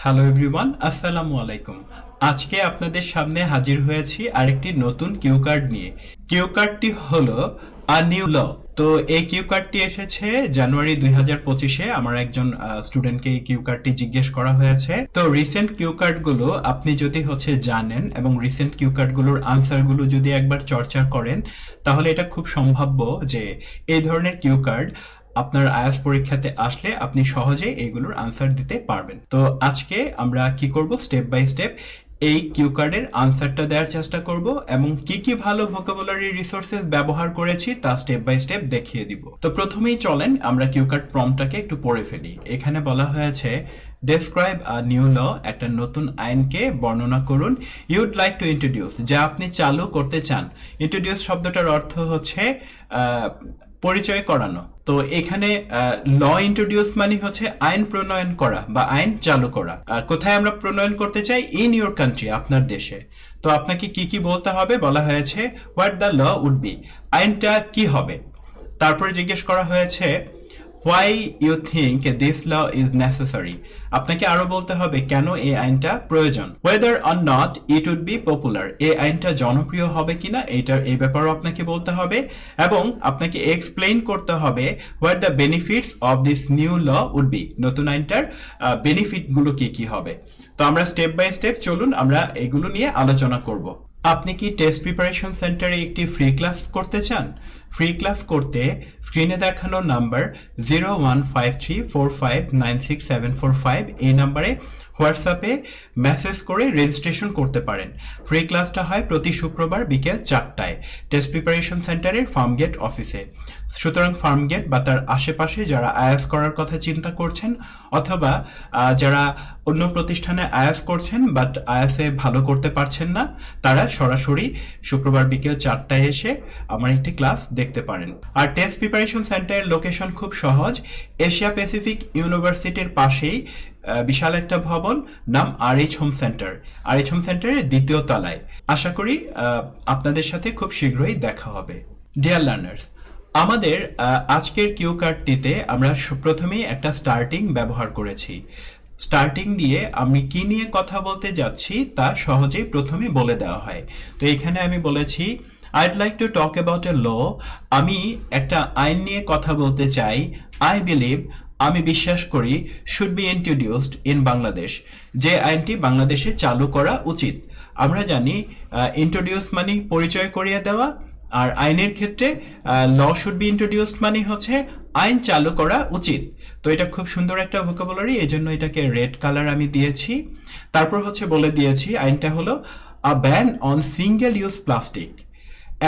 Hello everyone, আসসালামু আলাইকুম। আজকে আপনাদের সামনে হাজির হয়েছি আরেকটি নতুন কিউ কার্ড নিয়ে। কিউ কার্ডটি হলো আ নিউ ল। তো এই কিউ কার্ডটি এসেছে জানুয়ারি 2025-এ। আমার একজন স্টুডেন্টকে এই কিউ কার্ডটি জিজ্ঞেস করা হয়েছে। তো রিসেন্ট কিউ কার্ডগুলো আপনি যদি জানেন এবং রিসেন্ট কিউ কার্ডগুলোর আনসারগুলো যদি একবার চর্চা করেন, তাহলে এটা খুব সম্ভাব্য যে এই ধরনের কিউ কার্ড আপনার আইএলটিএস পরীক্ষাতে আসলে আপনি সহজে এগুলোর আনসার দিতে পারবেন। তো আজকে আমরা কি করব, স্টেপ বাই স্টেপ এই কিউ কার্ডের আনসারটা দেওয়ার চেষ্টা করব এবং কি কি ভালো ভোকাবুলারি রিসোর্সেস ব্যবহার করেছি তা স্টেপ বাই স্টেপ দেখিয়ে দিব। তো প্রথমেই চলেন আমরা কিউ কার্ড প্রম্পটটাকে একটু পড়ে ফেলি। এখানে বলা হয়েছে ডেসক্রাইব আ নিউ ল, একটা নতুন আইনকে বর্ণনা করুন। ইউড লাইক টু ইন্ট্রোডিউস, যা আপনি চালু করতে চান। ইন্ট্রোডিউস শব্দটার অর্থ হচ্ছে পরিচয় করানো। তো এখানে ল ইন্ট্রোডিউস মানে হচ্ছে আইন প্রণয়ন করা বা আইন চালু করা। কোথায় আমরা প্রণয়ন করতে চাই? ইন ইউর কান্ট্রি, আপনার দেশে। তো আপনাকে কি কি বলতে হবে? বলা হয়েছে what the law would be, আইনটা কি হবে। তারপরে জিজ্ঞেস করা হয়েছে why you think this law is necessary, আপনাকে আরো বলতে হবে কেন এই আইনটা প্রয়োজন। Whether or not it would be popular, এই আইনটা জনপ্রিয় হবে কিনা এই ব্যাপারেও আপনাকে বলতে হবে। এবং আপনাকে এক্সপ্লেইন করতে হবে what the benefits of this new law would be, নতুন আইনটার বেনিফিট গুলো কি কি হবে। তো আমরা স্টেপ বাই স্টেপ চলুন আমরা এগুলো নিয়ে আলোচনা করব। আপনি কি টেস্ট প্রিপারেশন সেন্টারে একটি ফ্রি ক্লাস করতে চান? ফ্রি ক্লাস করতে স্ক্রিনে দেখানো নাম্বার 0153459675 এই নাম্বারে হোয়াটসঅ্যাপে মেসেজ করে রেজিস্ট্রেশন করতে পারেন। ফ্রি ক্লাসটা হয় প্রতি শুক্রবার বিকেল 4টায় টেস্ট প্রিপারেশন সেন্টারের ফার্মগেট অফিসে। সুতরাং ফার্মগেট বা তার আশেপাশে যারা আইএলটিএস করার কথা চিন্তা করছেন অথবা যারা অন্য প্রতিষ্ঠানে আইএলটিএস করছেন বাট আইএলটিএস এ ভালো করতে পারছেন না, তারা সরাসরি শুক্রবার বিকেল 4টায় এসে আমার একটি ক্লাস দেখতে পারেন। আর টেস্ট প্রিপারেশন সেন্টারের লোকেশন খুব সহজ, এশিয়া প্যাসিফিক ইউনিভার্সিটির পাশেই বিশাল একটা ভবন, নাম Rh home centre. Rh home সেন্টারের 2য় তলায়। আশা করি আপনাদের সাথে খুব শীঘ্রই দেখা হবে। ডিয়ার লার্নার্স, আমাদের আজকের কিউ কার্ডটিতে আমরা প্রথমেই একটা স্টার্টিং ব্যবহার করেছি। স্টার্টিং দিয়ে আমি কি নিয়ে কথা বলতে যাচ্ছি তা সহজেই প্রথমে বলে দেওয়া হয়। তো এখানে আমি বলেছি I'd like to talk about a law, আমি একটা আইন নিয়ে কথা বলতে চাই। I believe, আমি বিশ্বাস করি, should be introduced in Bangladesh, যে আইনটি বাংলাদেশে চালু করা উচিত। আমরা জানি ইন্ট্রোডিউস মানে পরিচয় করিয়ে দেওয়া, আর আইনের ক্ষেত্রে ল শুড বি ইন্ট্রোডিউসড মানে হচ্ছে আইন চালু করা উচিত। তো এটা খুব সুন্দর একটা ভোকাবুলারি, এই জন্য এটাকে রেড কালার আমি দিয়েছি। তারপর বলে দিয়েছি আইনটা হলো a ban on single use plastic,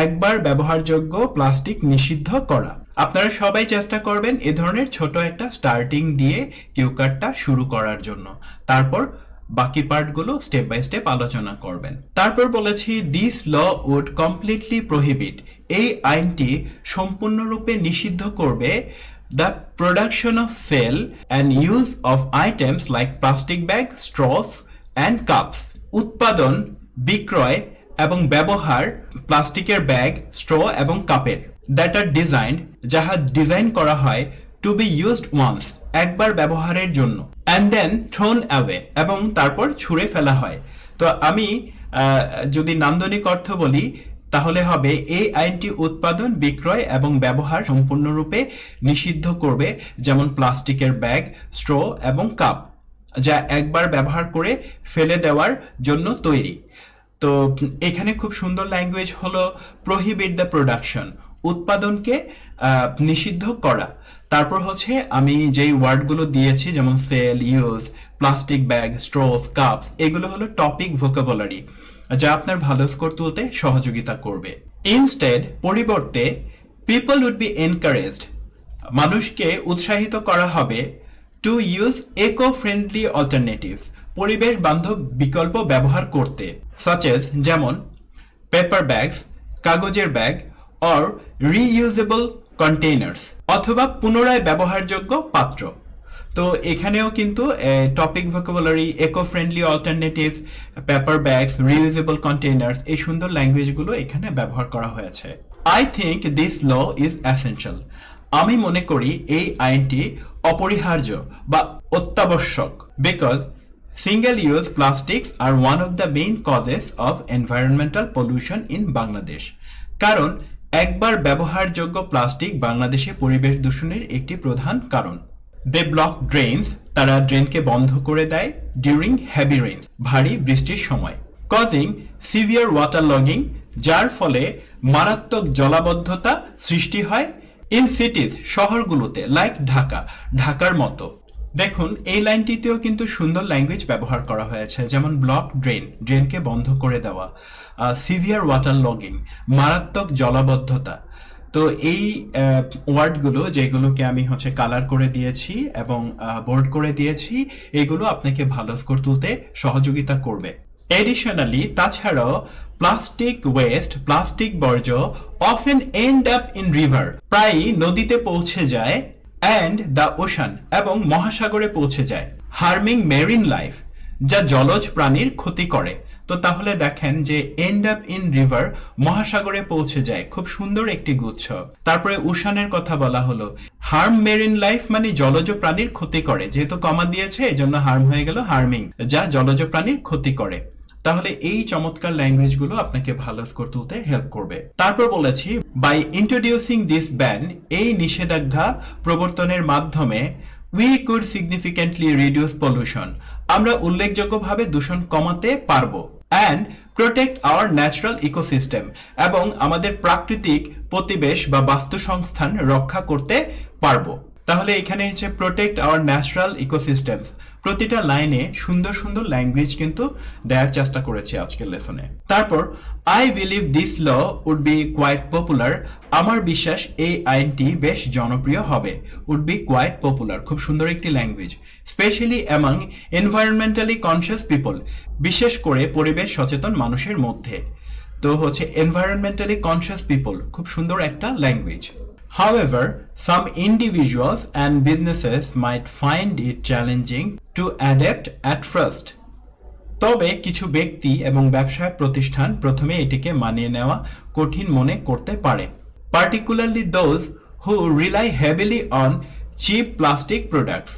একবার ব্যবহারযোগ্য প্লাস্টিক নিষিদ্ধ করা। আপনারা সবাই চেষ্টা করবেন এ ধরনের ছোট একটা স্টার্টিং দিয়ে কিউ কার্ডটা শুরু করার জন্য। তারপর বাকি পার্টগুলো স্টেপ বাই স্টেপ আলোচনা করবেন। তারপর বলেছি this law would completely prohibit, এই আইনটি সম্পূর্ণরূপে নিষিদ্ধ করবে the production of sale and use of items like plastic bag, straws and cups, উৎপাদন, বিক্রয় এবং ব্যবহার প্লাস্টিকের ব্যাগ, স্ট্র এবং কাপের, দ্যাট আর ডিজাইন্ড, যাহা ডিজাইন করা হয়, টু বি ইউজড ওয়ান্স, একবার ব্যবহারের জন্য, অ্যান্ড দেন থ্রোন অ্যাওয়ে, এবং তারপর ছুঁড়ে ফেলা হয়। তো আমি যদি নান্দনিক অর্থ বলি তাহলে হবে এই আইনটি উৎপাদন, বিক্রয় এবং ব্যবহার সম্পূর্ণরূপে নিষিদ্ধ করবে, যেমন প্লাস্টিকের ব্যাগ, স্ট্র এবং কাপ, যা একবার ব্যবহার করে ফেলে দেওয়ার জন্য তৈরি। তো এখানে খুব সুন্দর ল্যাঙ্গুয়েজ হলো প্রহিবিট দ্য প্রোডাকশন, উৎপাদনকে নিষিদ্ধ করা। তারপর আমি যেই ওয়ার্ডগুলো দিয়েছি যেমন সেল, use, plastic bag, straws, cups, এগুলো হলো টপিক ভোকাবুলারি যা আপনার ভালো স্কোর তুলতে সহযোগিতা করবে। ইনস্টেড, পরিবর্তে, পিপল উড বি এনকারেজড, মানুষকে উৎসাহিত করা হবে, to use eco friendly alternative, পরিবেশ বান্ধব বিকল্প ব্যবহার করতে, সাচ এজ, যেমন পেপার ব্যাগস, কাগজের ব্যাগ, অর রিইউজেবল কন্টেইনার্স, অথবা পুনরায় ব্যবহারযোগ্য পাত্র। তো এখানেও কিন্তু topic vocabulary, eco friendly alternative, paper bags, reusable containers, এই সুন্দর ল্যাঙ্গুয়েজগুলো এখানে ব্যবহার করা হয়েছে। I think this law is essential, আমি মনে করি এই আইনটি অপরিহার্য বা অত্যাবশ্যক, because Single-use plastics are one of the main causes of environmental pollution in Bangladesh. কারণ একবার ব্যবহারযোগ্য প্লাস্টিক বাংলাদেশে পরিবেশ দূষণের একটি প্রধান কারণ। They block drains, তারা ড্রেনকে বন্ধ করে দেয় during heavy rains, ভারী বৃষ্টির সময়, causing severe waterlogging, যার ফলে মারাত্মক জলাবদ্ধতা সৃষ্টি হয় in cities, শহরগুলোতে, লাইক ঢাকার মতো। দেখুন এই লাইনটিতেও কিন্তু সুন্দর ল্যাঙ্গুয়েজ ব্যবহার করা হয়েছে, যেমন ব্লক ড্রেনকে বন্ধ করে দেওয়া, সিভিয়ার ওয়াটার লগিং, মারাত্মক জলাবদ্ধতা। তো এই ওয়ার্ডগুলো যেগুলোকে আমি কালার করে দিয়েছি এবং বোল্ড করে দিয়েছি, এগুলো আপনাকে ভালো স্কোর তুলতে সহযোগিতা করবে। এডিশনালি তাছাড়াও প্লাস্টিক বর্জ্য often end up in river, প্রায়ই নদীতে পৌঁছে যায়, অ্যান্ড দ্য ওশান, এবং মহাসাগরে পৌঁছে যায়, হার্মিং মেরিন লাইফ, যা জলজ প্রাণীর ক্ষতি করে। তো তাহলে দেখেন যে এন্ড আপ ইন রিভার, মহাসাগরে পৌঁছে যায়, খুব সুন্দর একটি গুচ্ছ। তারপরে ওশানের কথা বলা হলো, হার্ম মেরিন লাইফ মানে জলজ প্রাণীর ক্ষতি করে, যেহেতু কমা দিয়েছে এজন্য হার্ম হয়ে গেল হার্মিং, যা জলজ প্রাণীর ক্ষতি করে। তাহলে এই চমৎকার ল্যাঙ্গুয়েজগুলো আপনাকে ভালো স্কোর তুলতে হেল্প করবে। তারপর বলেছি বাই ইন্ট্রোডিউসিং দিস ব্যান, এই নিষেধাজ্ঞা প্রবর্তনের মাধ্যমে we could significantly reduce pollution, আমরা উল্লেখযোগ্যভাবে দূষণ কমাতে পারবো, and protect our natural ecosystem, এবং আমাদের প্রাকৃতিক প্রতিবেশ বা বাস্তুসংস্থান রক্ষা করতে পারবো। তাহলে এখানে প্রোটেক্ট আওয়ার ন্যাচারাল ইকোসিস্টেমস, প্রতিটা লাইনে সুন্দর সুন্দর ল্যাঙ্গুয়েজ কিন্তু দেওয়ার চেষ্টা করেছি আজকের লেসনে। তারপর I believe this law would be quite popular, আমার বিশ্বাস এই আইনটি বেশ জনপ্রিয় হবে। উড বি কোয়াইট পপুলার, খুব সুন্দর একটি language, specially among environmentally conscious people, বিশেষ করে পরিবেশ সচেতন মানুষের মধ্যে। তো এনভায়রনমেন্টালি কনসিয়াস পিপল, খুব সুন্দর একটা language. However, some individuals and businesses might find it challenging to adapt at first. তবে কিছু ব্যক্তি এবং ব্যবসায়িক প্রতিষ্ঠান প্রথমে এটিকে মানিয়ে নেওয়া কঠিন মনে করতে পারে, particularly those who rely heavily on cheap plastic products,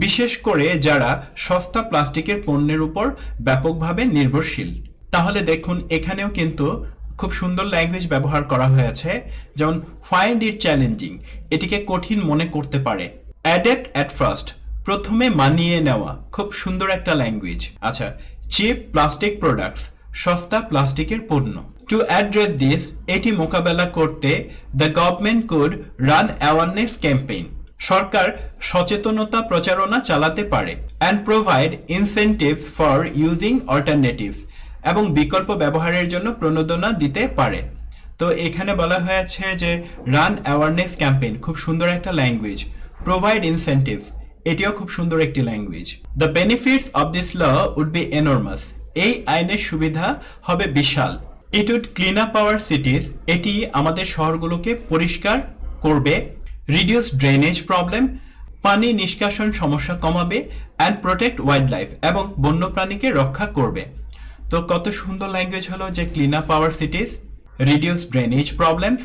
বিশেষ করে যারা সস্তা প্লাস্টিকের পণ্যের উপর ব্যাপকভাবে নির্ভরশীল। তাহলে দেখুন এখানেও কিন্তু খুব সুন্দর ল্যাঙ্গুয়েজ ব্যবহার করা হয়েছে, যেমন ফাইন্ড ইট চ্যালেঞ্জিং, এটিকে কঠিন মনে করতে পারে, অ্যাডাপ্ট অ্যাট ফার্স্ট, প্রথমে মানিয়ে নেওয়া, খুব সুন্দর একটা ল্যাঙ্গুয়েজ। আচ্ছা, চিপ প্লাস্টিক প্রোডাক্টস, সস্তা প্লাস্টিকের পণ্য। টু অ্যাড্রেস দিস, এটি মোকাবেলা করতে the government could run awareness campaign, সরকার সচেতনতা প্রচারণা চালাতে পারে, and provide incentives for using alternatives, এবং বিকল্প ব্যবহারের জন্য প্রণোদনা দিতে পারে। তো এখানে বলা হয়েছে যে রান অ্যাওয়ারনেস ক্যাম্পেইন, খুব সুন্দর একটা ল্যাঙ্গুয়েজ। প্রোভাইড ইনসেন্টিভস, এটিও খুব সুন্দর একটি language. The benefits of this law would be enormous, এই আইনের সুবিধা হবে বিশাল। It would clean up our cities, এটি আমাদের শহরগুলোকে পরিষ্কার করবে। রিডিউস ড্রেনেজ প্রবলেম, পানি নিষ্কাশন সমস্যা কমাবে। অ্যান্ড প্রোটেক্ট ওয়াইল্ড লাইফ, এবং বন্যপ্রাণীকে রক্ষা করবে। তো কত সুন্দর ল্যাঙ্গুয়েজ হলো যে clean up our cities, reduce drainage problems,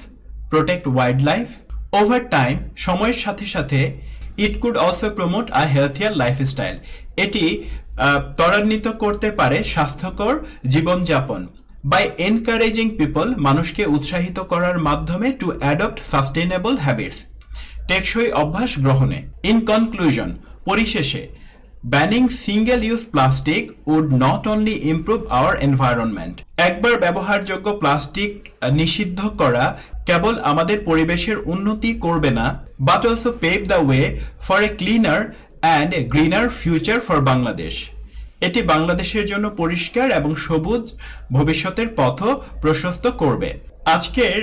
protect wild life. Over time, সময়ের সাথে সাথে, it could also promote a healthier lifestyle, এটি ত্বরান্বিত করতে পারে স্বাস্থ্যকর জীবনযাপন। বাই এনকারেজিং পিপল, মানুষকে উৎসাহিত করার মাধ্যমে টু অ্যাডপ্ট সাস্টেইনেবল হ্যাবিটস, টেকসই অভ্যাস গ্রহণে। ইন কনক্লুশন, পরিশেষে, banning single use plastic would not only improve our environment, একবার ব্যবহারযোগ্য প্লাস্টিক নিষিদ্ধ করা কেবল আমাদের পরিবেশের উন্নতি করবে না, but also pave the way for a cleaner and greener future for Bangladesh, এটি বাংলাদেশের জন্য পরিষ্কার এবং সবুজ ভবিষ্যতের পথও প্রশস্ত করবে। আজকের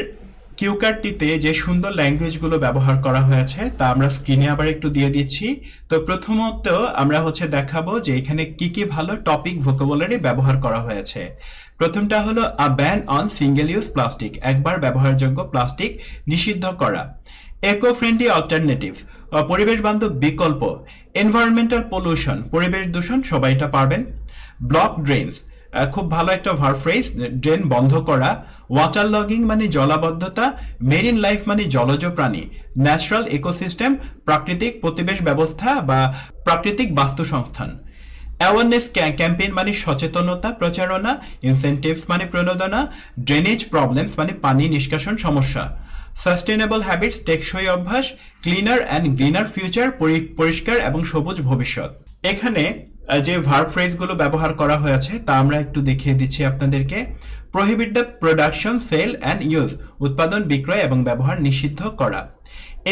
কিউকার্ডটিতে যে সুন্দর ল্যাঙ্গুয়েজগুলো ব্যবহার করা হয়েছে তা আমরা স্ক্রিনে আবার একটু দিয়ে দিচ্ছি। তো প্রথমত আমরা দেখাবো যে এখানে কি কি ভালো টপিক ভোকাবুলারি ব্যবহার করা হয়েছে। প্রথমটা হলো a ban on single use plastic, একবার ব্যবহারযোগ্য প্লাস্টিক নিষিদ্ধ করা। ইকো ফ্রেন্ডলি অল্টারনেটিভস, পরিবেশ বান্ধব বিকল্প। এনভায়রনমেন্টাল পলিউশন, পরিবেশ দূষণ, সবাই এটা পারবেন। ব্লক ড্রেনস, খুব ভালো একটা ভার্ব ফ্রেজ, ড্রেন বন্ধ করা। ওয়াটার লগিং মানে জলাবদ্ধতা। মেরিন লাইফ মানে জলজ প্রাণী। ন্যাচারাল ইকোসিস্টেম, প্রাকৃতিক প্রতিবেশ ব্যবস্থা বা প্রাকৃতিক বাস্তুসংস্থান। অ্যাওয়ারনেস ক্যাম্পেইন মানে সচেতনতা প্রচারণা, ইনসেন্টিভস মানে প্রণোদনা, ড্রেনেজ প্রবলেমস মানে পানি নিষ্কাশন সমস্যা, সাস্টেনেবল হ্যাবিটস টেকসই অভ্যাস, ক্লিনার অ্যান্ড গ্রিনার ফিউচার পরিষ্কার এবং সবুজ ভবিষ্যৎ। এখানে যে ভার্ব ফ্রেজগুলো ব্যবহার করা হয়েছে তা আমরা একটু দেখিয়ে দিচ্ছি আপনাদেরকে। Prohibit the production, sale and use উৎপাদন, বিক্রয় এবং ব্যবহার নিষিদ্ধ করা।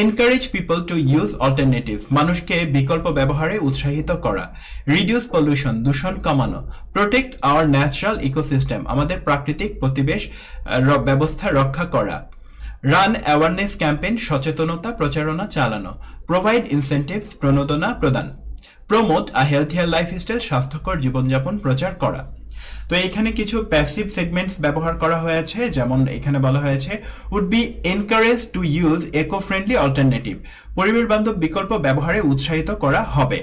Encourage people to use alternative মানুষকে বিকল্প ব্যবহারে উৎসাহিত করা। রিডিউস পলিউশন দূষণ কমানো। প্রোটেক্ট আওয়ার ন্যাচারাল ইকোসিস্টেম আমাদের প্রাকৃতিক পরিবেশ ব্যবস্থা রক্ষা করা। রান অ্যাওয়ারনেস ক্যাম্পেইন সচেতনতা প্রচারণা চালানো। প্রোভাইড ইনসেন্টিভস প্রণোদনা প্রদান। প্রমোট আ হেলথিয়ার লাইফস্টাইল স্বাস্থ্যকর জীবনযাপন প্রচার করা। তো এখানে কিছু প্যাসিভ সেগমেন্টস ব্যবহার করা হয়েছে, যেমন এখানে বলা হয়েছে would be encourage to use eco friendly alternative পরিবেশ বান্ধব বিকল্প ব্যবহারে উৎসাহিত করা হবে।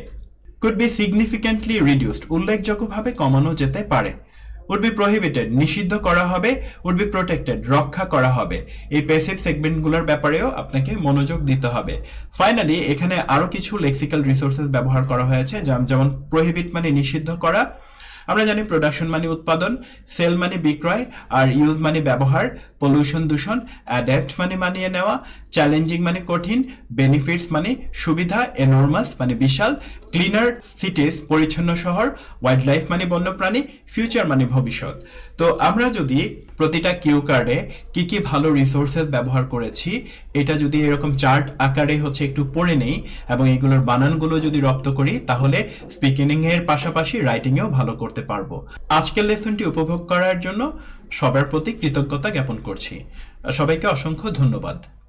কুড বি সিগনিফিক্যান্টলি রিডিউসড উল্লেখযোগ্যভাবে কমানো যেতে পারে। উড বি প্রহিবিটেড নিষিদ্ধ করা হবে। উড বি প্রোটেক্টেড রক্ষা করা হবে। এই প্যাসিভ সেগমেন্টগুলোর ব্যাপারেও আপনাকে মনোযোগ দিতে হবে। ফাইনালি এখানে আরো কিছু লেক্সিক্যাল রিসোর্সেস ব্যবহার করা হয়েছে, যেমন প্রহিবিট মানে নিষিদ্ধ করা, আমরা জানি প্রোডাকশন মানে উৎপাদন, সেল মানে বিক্রয়, আর ইউজ মানে ব্যবহার, পলিউশন দূষণ, অ্যাডাপ্ট মানে মানিয়ে নেওয়া, চ্যালেঞ্জিং মানে কঠিন, বেনিফিটস মানে সুবিধা, এনর্মাস মানে বিশাল, ক্লিনার সিটিজ পরিচ্ছন্ন শহর, ওয়াইল্ড লাইফ মানে বন্যপ্রাণী, ফিউচার মানে ভবিষ্যৎ। তো আমরা যদি প্রতিটা কিউ কার্ডে কি কি ভালো রিসোর্সেস ব্যবহার করেছি এটা যদি এরকম চার্ট আকারে একটু পড়ে নেই এবং এগুলোর বানানগুলো যদি রপ্ত করি, তাহলে স্পিকিং এর পাশাপাশি রাইটিং এও ভালো করতে পারবো। আজকের লেসনটি উপভোগ করার জন্য সবার প্রতি কৃতজ্ঞতা জ্ঞাপন করছি। সবাইকে অসংখ্য ধন্যবাদ।